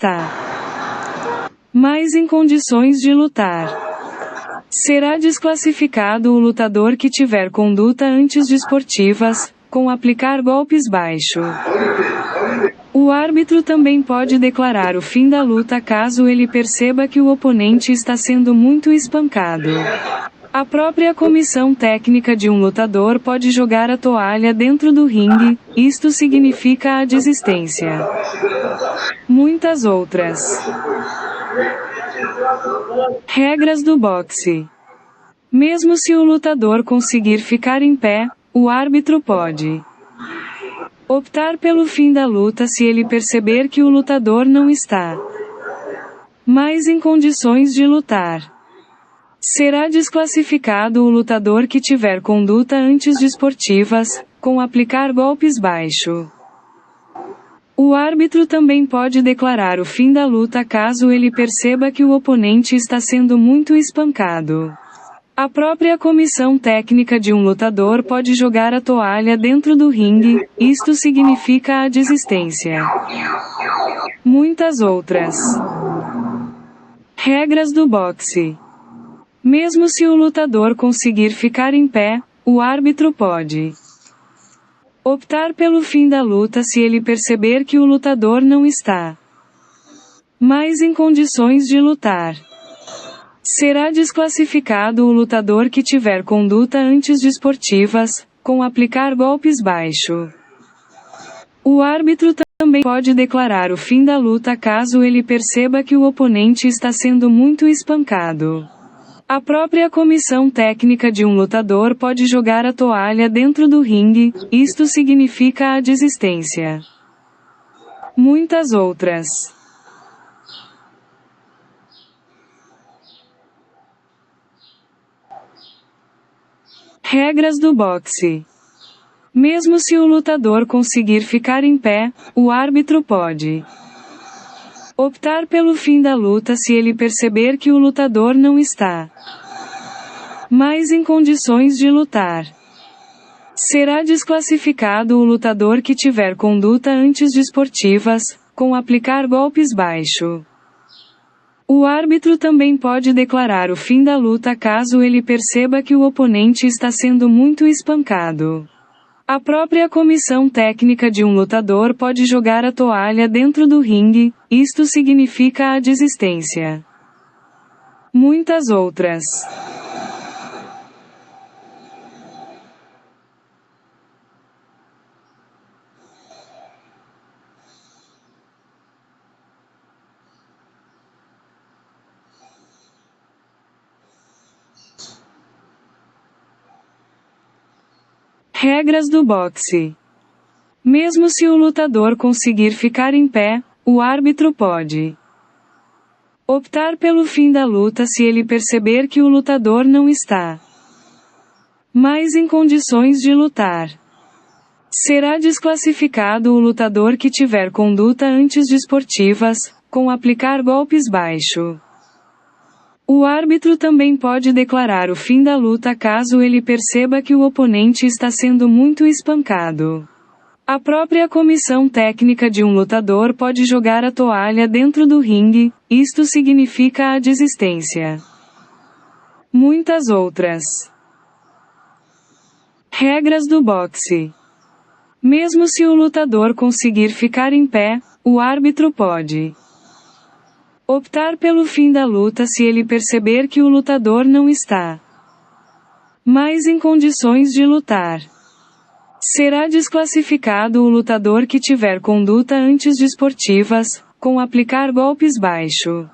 está mais em condições de lutar. Será desclassificado o lutador que tiver conduta antidesportivas, com aplicar golpes baixo. O árbitro também pode declarar o fim da luta caso ele perceba que o oponente está sendo muito espancado. A própria comissão técnica de um lutador pode jogar a toalha dentro do ringue, isto significa a desistência. Muitas outras regras do boxe. Mesmo se o lutador conseguir ficar em pé, o árbitro pode optar pelo fim da luta se ele perceber que o lutador não está mais em condições de lutar. Será desclassificado o lutador que tiver conduta antidesportivas, com aplicar golpes baixo. O árbitro também pode declarar o fim da luta caso ele perceba que o oponente está sendo muito espancado. A própria comissão técnica de um lutador pode jogar a toalha dentro do ringue, isto significa a desistência. Muitas outras regras do boxe. Mesmo se o lutador conseguir ficar em pé, o árbitro pode optar pelo fim da luta se ele perceber que o lutador não está mais em condições de lutar. Será desclassificado o lutador que tiver conduta antidesportivas, com aplicar golpes baixo. O árbitro também pode declarar o fim da luta caso ele perceba que o oponente está sendo muito espancado. A própria comissão técnica de um lutador pode jogar a toalha dentro do ringue, isto significa a desistência. Muitas outras regras do boxe. Mesmo se o lutador conseguir ficar em pé, o árbitro pode optar pelo fim da luta se ele perceber que o lutador não está mais em condições de lutar. Será desclassificado o lutador que tiver conduta antidesportivas, com aplicar golpes baixo. O árbitro também pode declarar o fim da luta caso ele perceba que o oponente está sendo muito espancado. A própria comissão técnica de um lutador pode jogar a toalha dentro do ringue, isto significa a desistência. Muitas outras regras do boxe. Mesmo se o lutador conseguir ficar em pé, o árbitro pode optar pelo fim da luta se ele perceber que o lutador não está mais em condições de lutar. Será desclassificado o lutador que tiver conduta antidesportivas, com aplicar golpes baixo. O árbitro também pode declarar o fim da luta caso ele perceba que o oponente está sendo muito espancado. A própria comissão técnica de um lutador pode jogar a toalha dentro do ringue, isto significa a desistência. Muitas outras regras do boxe. Mesmo se o lutador conseguir ficar em pé, o árbitro pode optar pelo fim da luta se ele perceber que o lutador não está mais em condições de lutar. Será desclassificado o lutador que tiver conduta antidesportivas, com aplicar golpes baixo.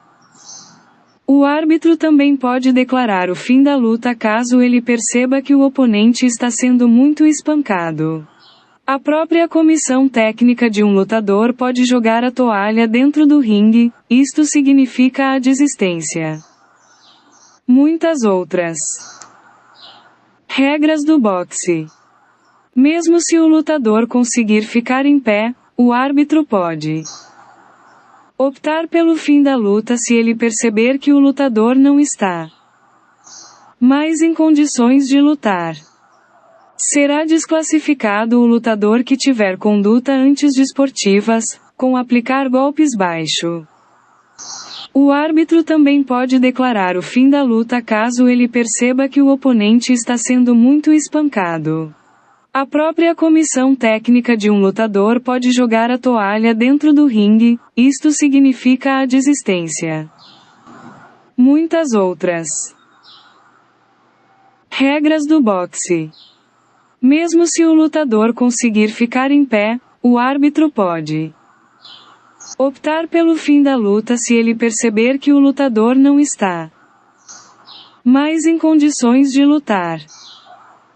O árbitro também pode declarar o fim da luta caso ele perceba que o oponente está sendo muito espancado. A própria comissão técnica de um lutador pode jogar a toalha dentro do ringue, isto significa a desistência. Muitas outras regras do boxe. Mesmo se o lutador conseguir ficar em pé, o árbitro pode optar pelo fim da luta se ele perceber que o lutador não está mais em condições de lutar. Será desclassificado o lutador que tiver conduta antidesportivas, com aplicar golpes baixo. O árbitro também pode declarar o fim da luta caso ele perceba que o oponente está sendo muito espancado. A própria comissão técnica de um lutador pode jogar a toalha dentro do ringue, isto significa a desistência. Muitas outras regras do boxe. Mesmo se o lutador conseguir ficar em pé, o árbitro pode optar pelo fim da luta se ele perceber que o lutador não está mais em condições de lutar.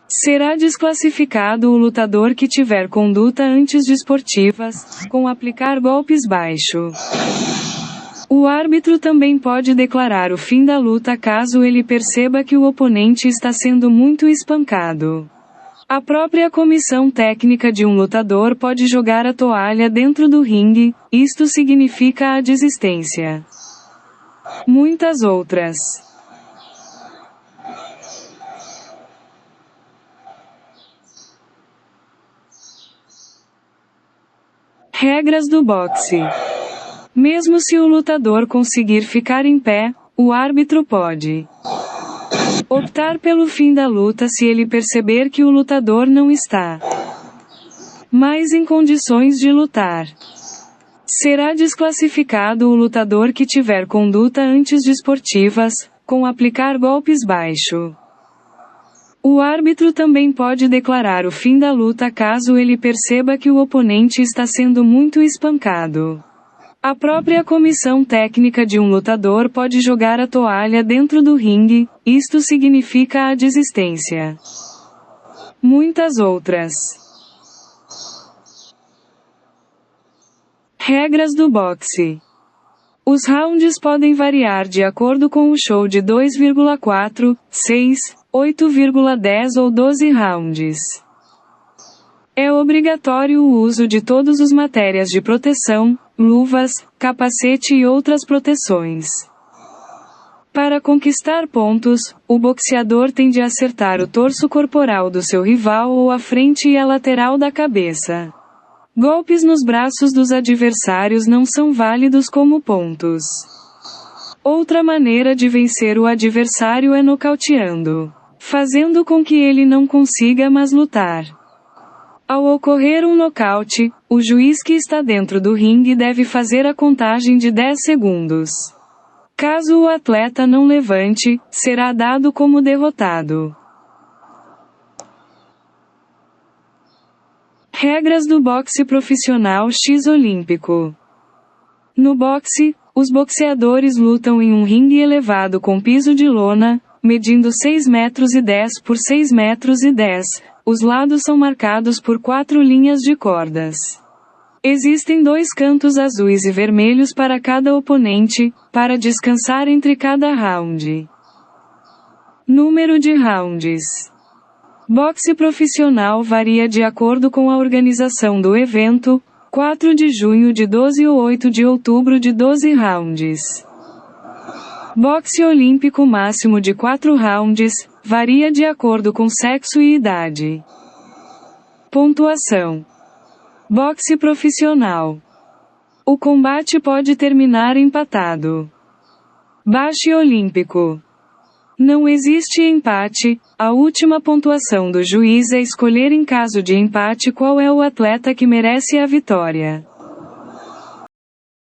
Será desclassificado o lutador que tiver conduta antidesportivas, com aplicar golpes baixo. O árbitro também pode declarar o fim da luta caso ele perceba que o oponente está sendo muito espancado. A própria comissão técnica de um lutador pode jogar a toalha dentro do ringue, isto significa a desistência. Muitas outras regras do boxe. Mesmo se o lutador conseguir ficar em pé, o árbitro pode optar pelo fim da luta se ele perceber que o lutador não está mais em condições de lutar. Será desclassificado o lutador que tiver conduta antidesportivas, com aplicar golpes baixo. O árbitro também pode declarar o fim da luta caso ele perceba que o oponente está sendo muito espancado. A própria comissão técnica de um lutador pode jogar a toalha dentro do ringue, isto significa a desistência. Muitas outras regras do boxe. Os rounds podem variar de acordo com o show de 2,4, 6, 8,10 ou 12 rounds. É obrigatório o uso de todas as matérias de proteção, luvas, capacete e outras proteções. Para conquistar pontos, o boxeador tem de acertar o torso corporal do seu rival ou a frente e a lateral da cabeça. Golpes nos braços dos adversários não são válidos como pontos. Outra maneira de vencer o adversário é nocauteando, fazendo com que ele não consiga mais lutar. Ao ocorrer um nocaute, o juiz que está dentro do ringue deve fazer a contagem de 10 segundos. Caso o atleta não levante, será dado como derrotado. Regras do boxe profissional X olímpico. No boxe, os boxeadores lutam em um ringue elevado com piso de lona, medindo 6 metros e 10 por 6 metros e 10. Os lados são marcados por 4 linhas de cordas. Existem 2 cantos azuis e vermelhos para cada oponente, para descansar entre cada round. Número de rounds. Boxe profissional varia de acordo com a organização do evento, 4 de junho de 12 ou 8 de outubro de 12 rounds. Boxe olímpico máximo de 4 rounds, varia de acordo com sexo e idade. Pontuação. Boxe profissional. O combate pode terminar empatado. Baixo olímpico. Não existe empate, a última pontuação do juiz é escolher em caso de empate qual é o atleta que merece a vitória.